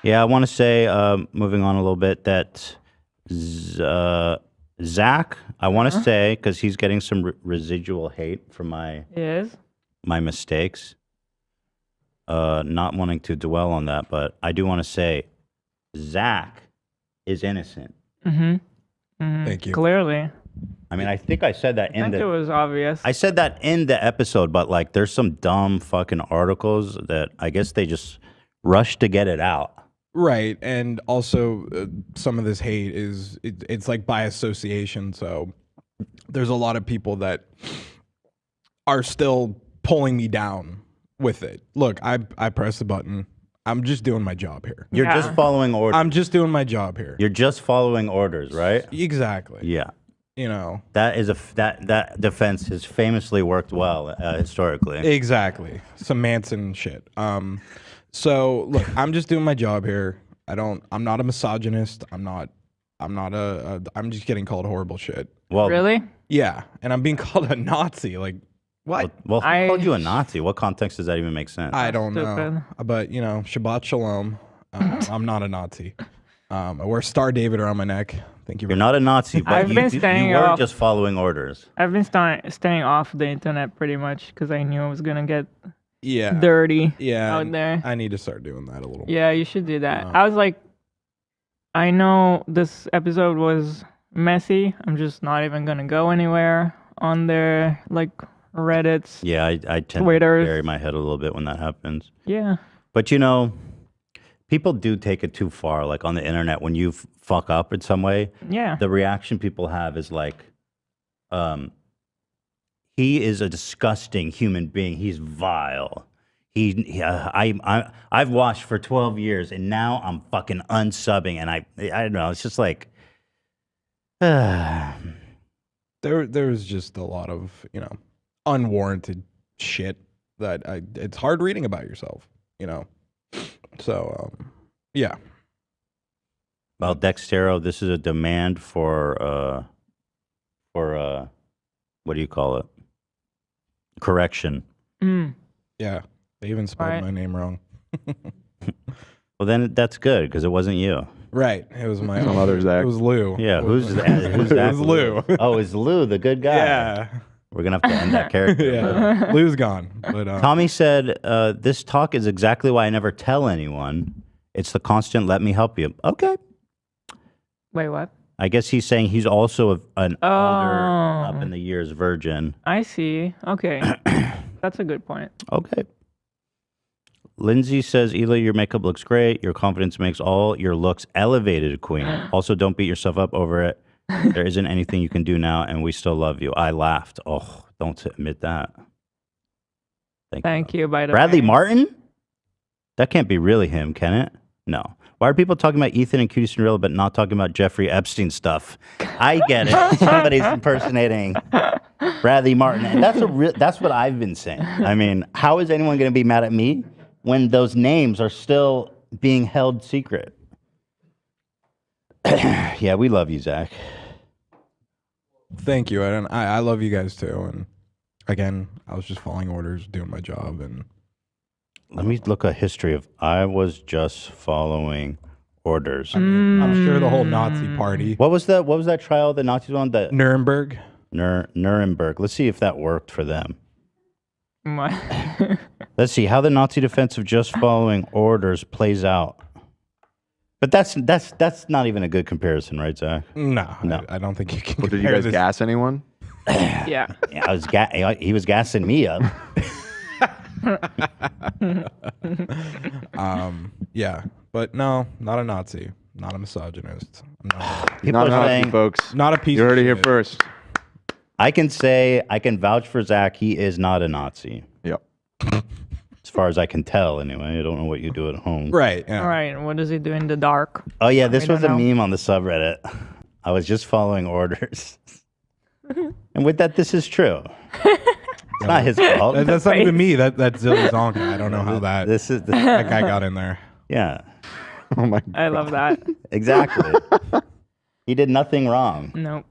Yeah, I want to say, moving on a little bit, that Zach, I want to say, because he's getting some residual hate from Yes. my mistakes. Not wanting to dwell on that, but I do want to say, Zach is innocent. Thank you. Clearly. I mean, I think I said that I think it was obvious. I said that in the episode, but like, there's some dumb fucking articles that I guess they just rushed to get it out. Right, and also some of this hate it's like by association. So there's a lot of people that are still pulling me down with it. Look, I press the button. I'm just doing my job here. You're just following orders. I'm just doing my job here. You're just following orders, right? Exactly. Yeah. You know, that is that defense has famously worked well historically. Exactly. Some Manson shit. So look, I'm just doing my job here. I'm not a misogynist. I'm just getting called horrible shit. Well, really? Yeah, and I'm being called a Nazi. Like, what? Well, who called you a Nazi? What context does that even make sense? I don't know. But Shabbat Shalom. I'm not a Nazi. I wear a Star David around my neck. Thank you. You're not a Nazi, but you were just following orders. I've been staying off the internet pretty much because I knew I was gonna get Yeah. dirty Yeah. out there. I need to start doing that a little. Yeah, you should do that. I was like, I know this episode was messy. I'm just not even gonna go anywhere on their like Reddits. Yeah, I tend Twitters. to bury my head a little bit when that happens. Yeah. But people do take it too far. Like on the internet, when you fuck up in some way, Yeah. the reaction people have is like, he is a disgusting human being. He's vile. I've watched for 12 years and now I'm fucking unsubbing, and I don't know. It's just like, There's just a lot of unwarranted shit that it's hard reading about yourself. So yeah. Well, Dextero, this is a demand for what do you call it? Correction. Yeah, they even spelled my name wrong. Well, then that's good because it wasn't you. Right, it was my Some other Zach. It was Lou. Yeah, who's that? It was Lou. Oh, it's Lou, the good guy. Yeah. We're gonna have to end that character. Yeah, Lou's gone. But Tommy said, "This talk is exactly why I never tell anyone. It's the constant let me help you." Okay. Wait, what? I guess he's saying he's also an older, up in the years virgin. I see. Okay. That's a good point. Okay. Lindsay says, Ela, your makeup looks great. Your confidence makes all your looks elevated, queen. Also, don't beat yourself up over it. There isn't anything you can do now, and we still love you. I laughed. Oh, don't admit that. Thank you, by the Bradley way. Martin? That can't be really him, can it? No. Why are people talking about Ethan and Cutie Cinderella but not talking about Jeffrey Epstein stuff? I get it. Somebody's impersonating Bradley Martin. And that's what I've been saying. I mean, how is anyone going to be mad at me when those names are still being held secret? Yeah, we love you, Zach. Thank you. I love you guys too. And again, I was just following orders, doing my job. And let me look a history of I was just following orders. I'm sure the whole Nazi party. What was that trial the Nazis on? The Nuremberg. Nuremberg. Let's see if that worked for them. What? Let's see how the Nazi defense of just following orders plays out. But that's not even a good comparison, right, Zach? No. I don't think you can. Well, did you guys gas anyone? Yeah. He was gassing me up. Yeah, but no, not a Nazi, not a misogynist. People are saying, folks. Not a piece. You of heard it here shit. first. I can vouch for Zach. He is not a Nazi. Yep. As far as I can tell, anyway. I don't know what you do at home. Right. Yeah. All right. What does he do in the dark? Oh yeah, this I was a don't know. meme on the subreddit. I was just following orders, and with that, this is true. It's not his fault. That's not even me. That's Zilly Zonka. I don't know how that that guy got in there. Yeah. Oh my I love that. Exactly. He did nothing wrong. Nope.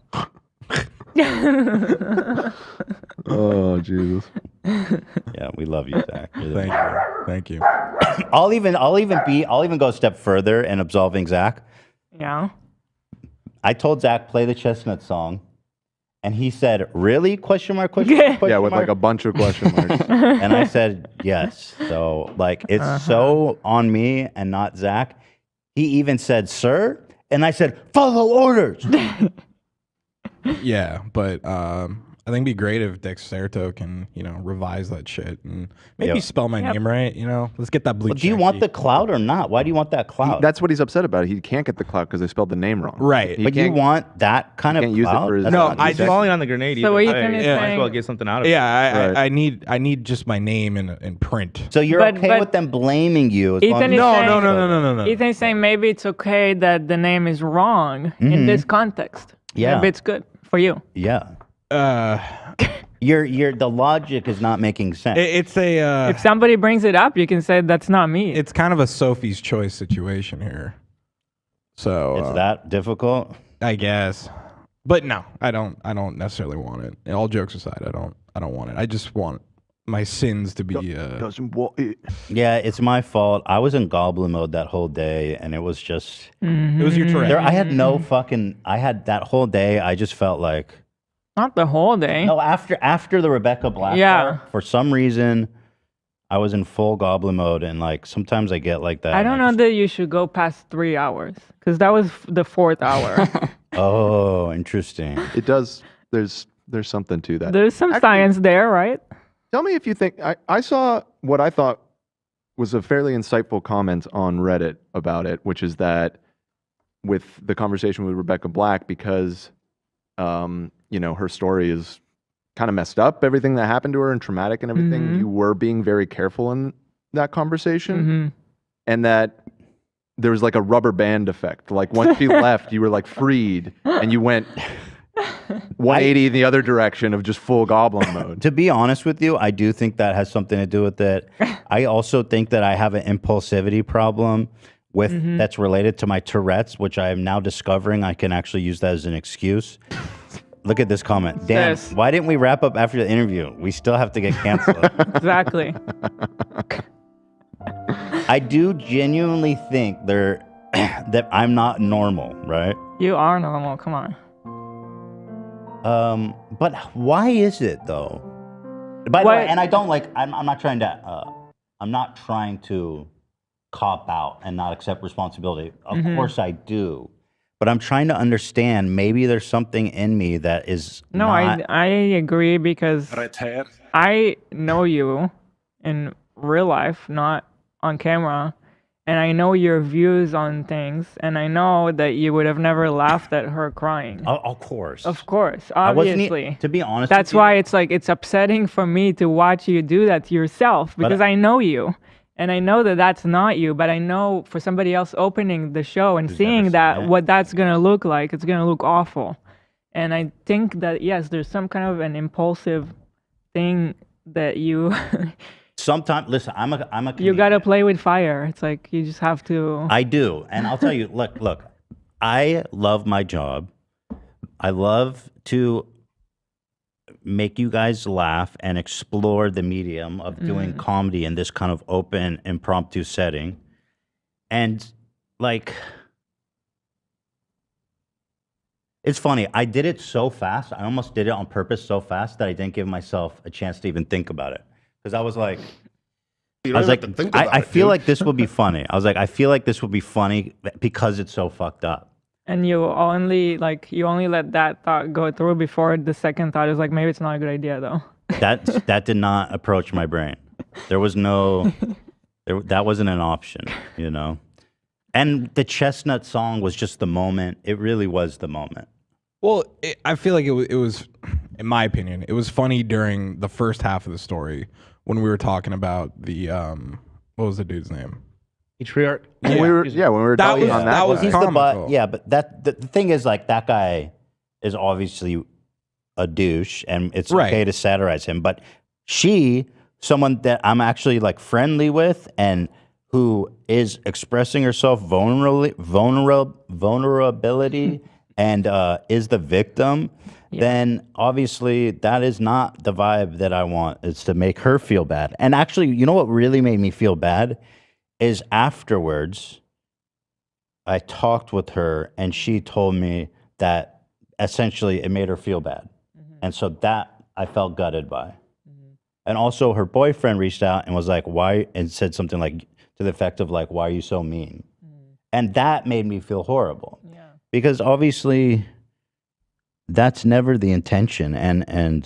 Oh Jesus. Yeah, we love you, Zach. You're the man. Thank you. I'll even go a step further in absolving Zach. Yeah. I told Zach play the Chestnut song, and he said, "Really?" Question mark? Question mark? Question Yeah, with mark? like a bunch of question marks. And I said yes. So like it's so on me and not Zach. He even said, "Sir," and I said, "Follow orders." Yeah, but I think it'd be great if Dexerto can, revise that shit and maybe Yeah. spell my name right. Let's get that blue. Well, do you want the clout or not? Why do you want that clout? That's what he's upset about. He can't get the clout because they spelled the name wrong. Right. But you can't- want that kind of can't use it clout? for his- That's No, not I decent. just- falling on the grenade. So either Ethan way. is Might as saying- well get something out of it. Yeah, Right. I need just my name in print. So you're But- okay but- with them blaming you? As long Ethan as is No, saying, no. Ethan's saying maybe it's okay that the name is wrong in this context. Yeah. Maybe it's good for you. Yeah. Uh, Your the logic is not making sense. it's a If somebody brings it up, you can say that's not me. it's kind of a Sophie's choice situation here. So It's that difficult. I guess, but no, I don't necessarily want it. All jokes aside, I don't want it. I just want my sins to be. Doesn't wa- it- Yeah, it's my fault. I was in goblin mode that whole day, and it was just It was your Tourette. I had no fucking. I had that whole day. I just felt like Not the whole day. no. After the Rebecca Black Yeah. part, for some reason, I was in full goblin mode, and like sometimes I get like that. I and don't know just- that you should go past 3 hours because that was the 4th hour. Oh, interesting. It does. There's something to that. There's some Actually- science there, right? Tell me if you think I saw what I thought was a fairly insightful comment on Reddit about it, which is that with the conversation with Rebecca Black, because her story is kind of messed up, everything that happened to her and traumatic and everything, Mhm. you were being very careful in that conversation, Hmm. and that there was like a rubber band effect. Like once she left, you were like freed, and you went 180 in the other direction of just full goblin mode. To be honest with you, I do think that has something to do with it. I also think that I have an impulsivity problem with that's related to my Tourette's, which I am now discovering I can actually use that as an excuse. Look at this comment. Dan, Yes. why didn't we wrap up after the interview? We still have to get canceled. Exactly. I do genuinely think that I'm not normal, right? You are normal. Come on. But why is it though? By the way, What- and I don't like. I'm not trying to. I'm not trying to cop out and not accept responsibility. Of course I do, but I'm trying to understand. Maybe there's something in me that is No, not. I agree because I know you in real life, not on camera, and I know your views on things, and I know that you would have never laughed at her crying. Of course. Of course, I wasn't obviously. to be honest. That's with you, why it's upsetting for me to watch you do that to yourself because I know you. And I know that that's not you, but I know for somebody else opening the show and seeing seen that it. what that's going to look like, it's going to look awful. And I think that, yes, there's some kind of an impulsive thing that you Sometimes, listen, I'm a you got to comedian. play with fire. It's like you just have to. I do. And I'll tell you, look, I love my job. I love to make you guys laugh and explore the medium of doing comedy in this kind of open, impromptu setting. And like, it's funny. I did it so fast. I almost did it on purpose so fast that I didn't give myself a chance to even think about it. Because I was like, You I was don't like, have to think I about it, feel dude. like this would be funny. I was like, I feel like this would be funny because it's so fucked up. And you only let that thought go through before the second thought is like, maybe it's not a good idea though. That did not approach my brain. There was no, that wasn't an option, you know? And the Chestnut song was just the moment. It really was the moment. Well, I feel like it was, in my opinion, it was funny during the first half of the story when we were talking about the what was the dude's name? Patriarch. When we were That talking was- on that was guy. He's the comical. butt. Yeah, but the thing is, like, that guy is obviously a douche, and it's Right. okay to satirize him. But someone that I'm actually like friendly with, and who is expressing herself vulnerability, and is the victim. then obviously that is not the vibe that I want. It's to make her feel bad. And actually, you know what really made me feel bad is afterwards, I talked with her and she told me that essentially it made her feel bad. And so that I felt gutted by. And also her boyfriend reached out and was like, why? And said something like to the effect of like, why are you so mean? And that made me feel horrible. Yeah. Because obviously that's never the intention. And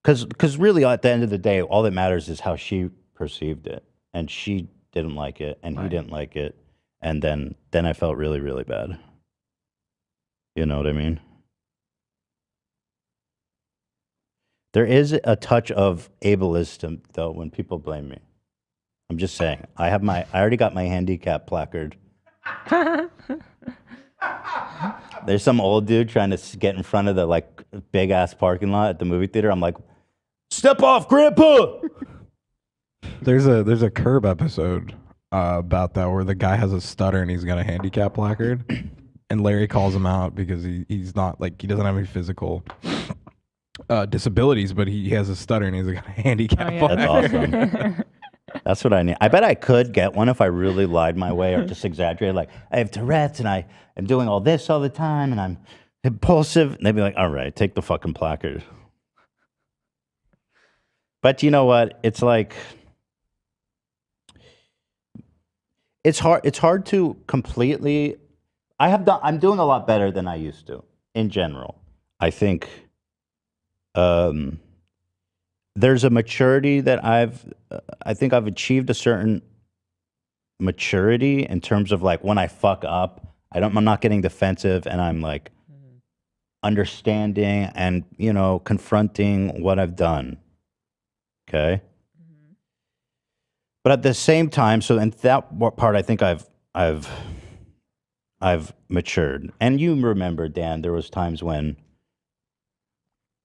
because really at the end of the day, all that matters is how she perceived it. And she didn't like it and he didn't like it. And then I felt really, really bad. You know what I mean? There is a touch of ableism though when people blame me. I'm just saying. I already got my handicap placard. There's some old dude trying to get in front of the like big ass parking lot at the movie theater. I'm like, step off, Grandpa. There's a Curb episode about that where the guy has a stutter and he's got a handicap placard, and Larry calls him out because he's not like he doesn't have any physical disabilities, but he has a stutter and he's got a handicap placard. That's awesome. That's what I need. I bet I could get one if I really lied my way or just exaggerated. Like, I have Tourette's and I am doing all this all the time and I'm impulsive. And they'd be like, all right, take the fucking placard. But you know what? It's like, it's hard to completely, I'm doing a lot better than I used to in general. I think there's a maturity that I think I've achieved a certain maturity in terms of like when I fuck up, I'm not getting defensive and I'm like understanding and, you know, confronting what I've done. Okay. But at the same time, so in that part, I think I've matured. And you remember, Dan, there was times when,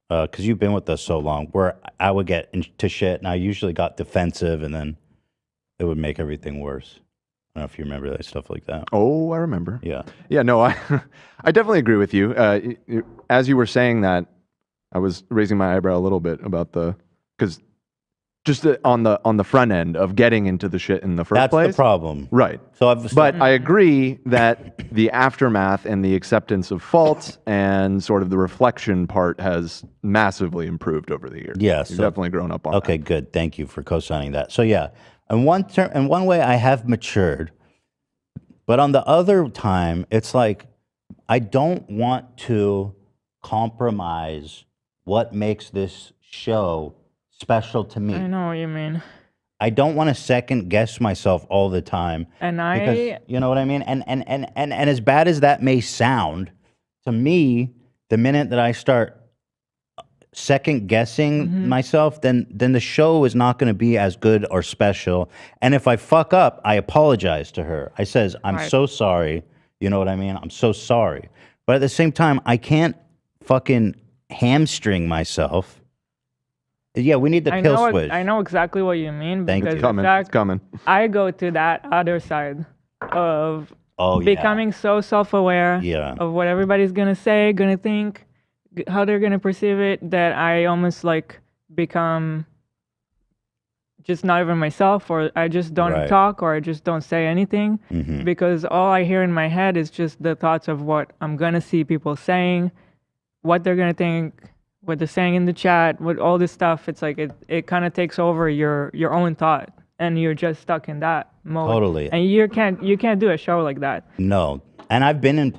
because you've been with us so long, where I would get into shit and I usually got defensive and then it would make everything worse. I don't know if you remember that stuff like that. Oh, I remember. Yeah. Yeah, no, I definitely agree with you. As you were saying that, I was raising my eyebrow a little bit about because just on the front end of getting into the shit in the first place. That's the problem. Right. So but I agree that the aftermath and the acceptance of fault and sort of the reflection part has massively improved over the years. Yeah, You've definitely grown up on that. Okay, good. Thank you for co-signing that. So yeah, in one way I have matured, but on the other time, it's like I don't want to compromise what makes this show special to me. I know what you mean. I don't want to second guess myself all the time. And because, you know what I mean? And as bad as that may sound, to me, the minute that I start second guessing myself, then the show is not going to be as good or special. And if I fuck up, I apologize to her. I says, I'm so sorry. You know what I mean? I'm so sorry. But at the same time, I can't fucking hamstring myself. Yeah, we need the pill switch. I know exactly what you mean. Thank you. It's coming. I go to that other side of becoming so self-aware of what everybody's going to say, going to think, how they're going to perceive it, that I almost like become just not even myself, or I just don't talk, or I just don't say anything because all I hear in my head is just the thoughts of what I'm going to see people saying, what they're going to think, what they're saying in the chat, with all this stuff. It's like it kind of takes over your own thought, and you're just stuck in that mode. Totally. And you can't do a show like that. No. And I've been in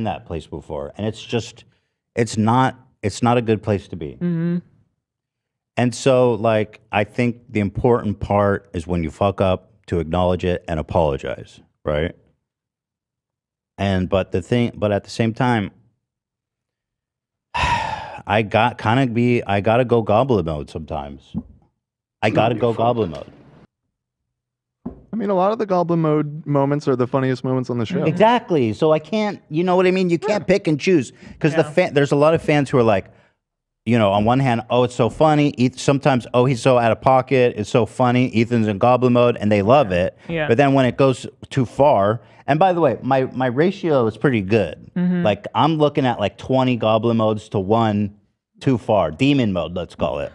that place before, and it's not a good place to be. And so like I think the important part is when you fuck up to acknowledge it and apologize, right? But at the same time, I gotta go goblin mode sometimes. I gotta go goblin mode. I mean, a lot of the goblin mode moments are the funniest moments on the show. Exactly. So I can't, you know what I mean? You can't pick and choose because there's a lot of fans who are like, you know, on one hand, oh, it's so funny. Sometimes, oh, he's so out of pocket. It's so funny. Ethan's in goblin mode, and they love it. Yeah. But then when it goes too far, and by the way, my ratio is pretty good. Like I'm looking at like 20 goblin modes to 1 too far. Demon mode, let's call it.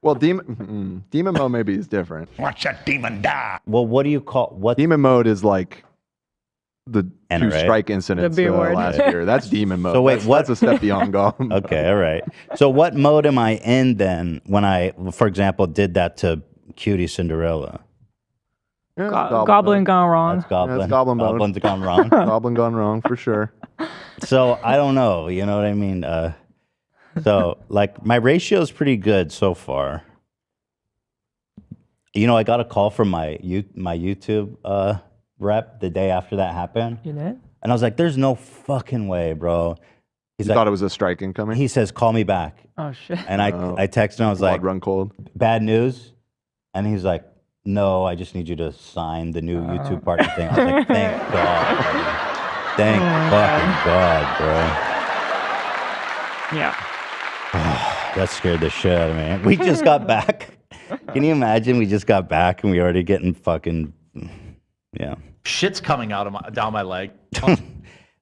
Well, demon mode maybe is different. Watch that demon die. Well, what do you call what? Demon mode is like the Enter, 2 right? strike incidents The B word. last year. That's demon mode. So wait, that's a step beyond goblin mode. Okay, all right. So what mode am I in then when I, for example, did that to Cutie Cinderella? Yeah, Goblin gone wrong. That's goblin. that's goblin mode. Goblin's gone wrong. Goblin gone wrong for sure. So I don't know. You know what I mean? So like my ratio is pretty good so far. You know, I got a call from my YouTube rep the day after that happened, You did? and I was like, "There's no fucking way, bro." He's You like, thought it was a strike incoming? he says, "Call me back," Oh shit. and I texted him. I was Blood like, run cold. "Bad news," and he's like, "No, I just need you to sign the new YouTube partner thing." I was like, "Thank God, buddy. Thank fucking God, bro." Yeah. That scared the shit out of me. We just got back. Can you imagine? We just got back and we already getting fucking, yeah. Shit's coming out of down my leg.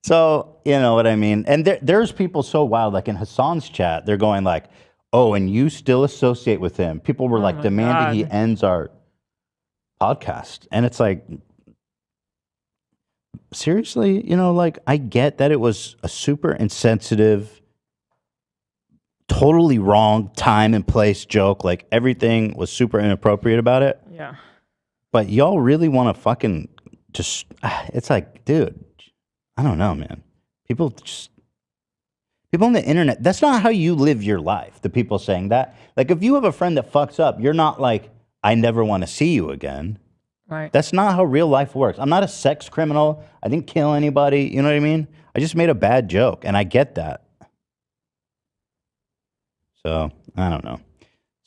So, you know what I mean? And there's people so wild, like in Hassan's chat, they're going like, oh, and you still associate with him. People were like my demanding he God. ends our podcast. And it's like, seriously, you know, like I get that it was a super insensitive, totally wrong time and place joke. Like everything was super inappropriate about it. Yeah. But y'all really want to fucking just, it's like, dude, I don't know, man. People on the internet, that's not how you live your life. The people saying that. Like if you have a friend that fucks up, you're not like, I never want to see you again. Right. That's not how real life works. I'm not a sex criminal. I didn't kill anybody. You know what I mean? I just made a bad joke, and I get that. So, I don't know.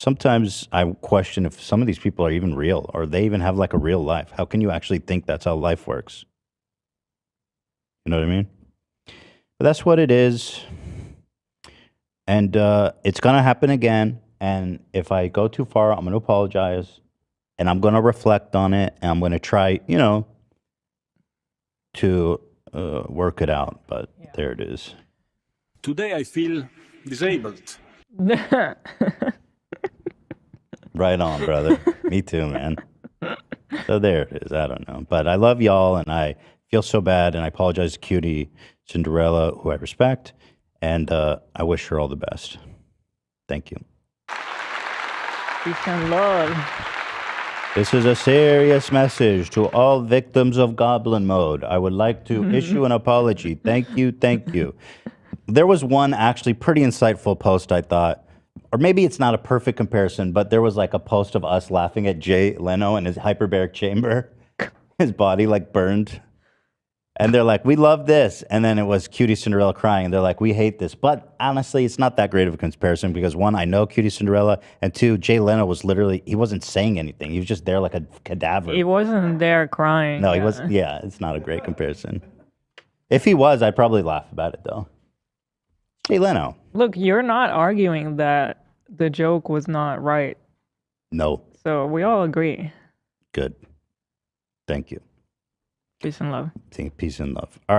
Sometimes I question if some of these people are even real, or they even have like a real life. How can you actually think that's how life works? You know what I mean? But that's what it is. And it's going to happen again. And if I go too far, I'm going to apologize. And I'm going to reflect on it. And I'm going to try, you know, to work it out. But there it is. Today I feel disabled. Right on, brother. Me too, man. So there it is. I don't know. But I love y'all, and I feel so bad, and I apologize to Cutie Cinderella, who I respect, and I wish her all the best. Thank you. Peace and love. This is a serious message to all victims of Goblin Mode. I would like to issue an apology. Thank you, thank you. There was one actually pretty insightful post, I thought, or maybe it's not a perfect comparison, but there was like a post of us laughing at Jay Leno in his hyperbaric chamber. His body like burned. And they're like, we love this. And then it was Cutie Cinderella crying. And they're like, we hate this. But honestly, it's not that great of a comparison because one, I know Cutie Cinderella. And two, Jay Leno was literally, he wasn't saying anything. He was just there like a cadaver. He wasn't there crying. No, he was, yeah, it's not a great comparison. If he was, I'd probably laugh about it though. Jay Leno. Look, you're not arguing that the joke was not right. No. So we all agree. Good. Thank you. Peace and love. Peace and love. All right.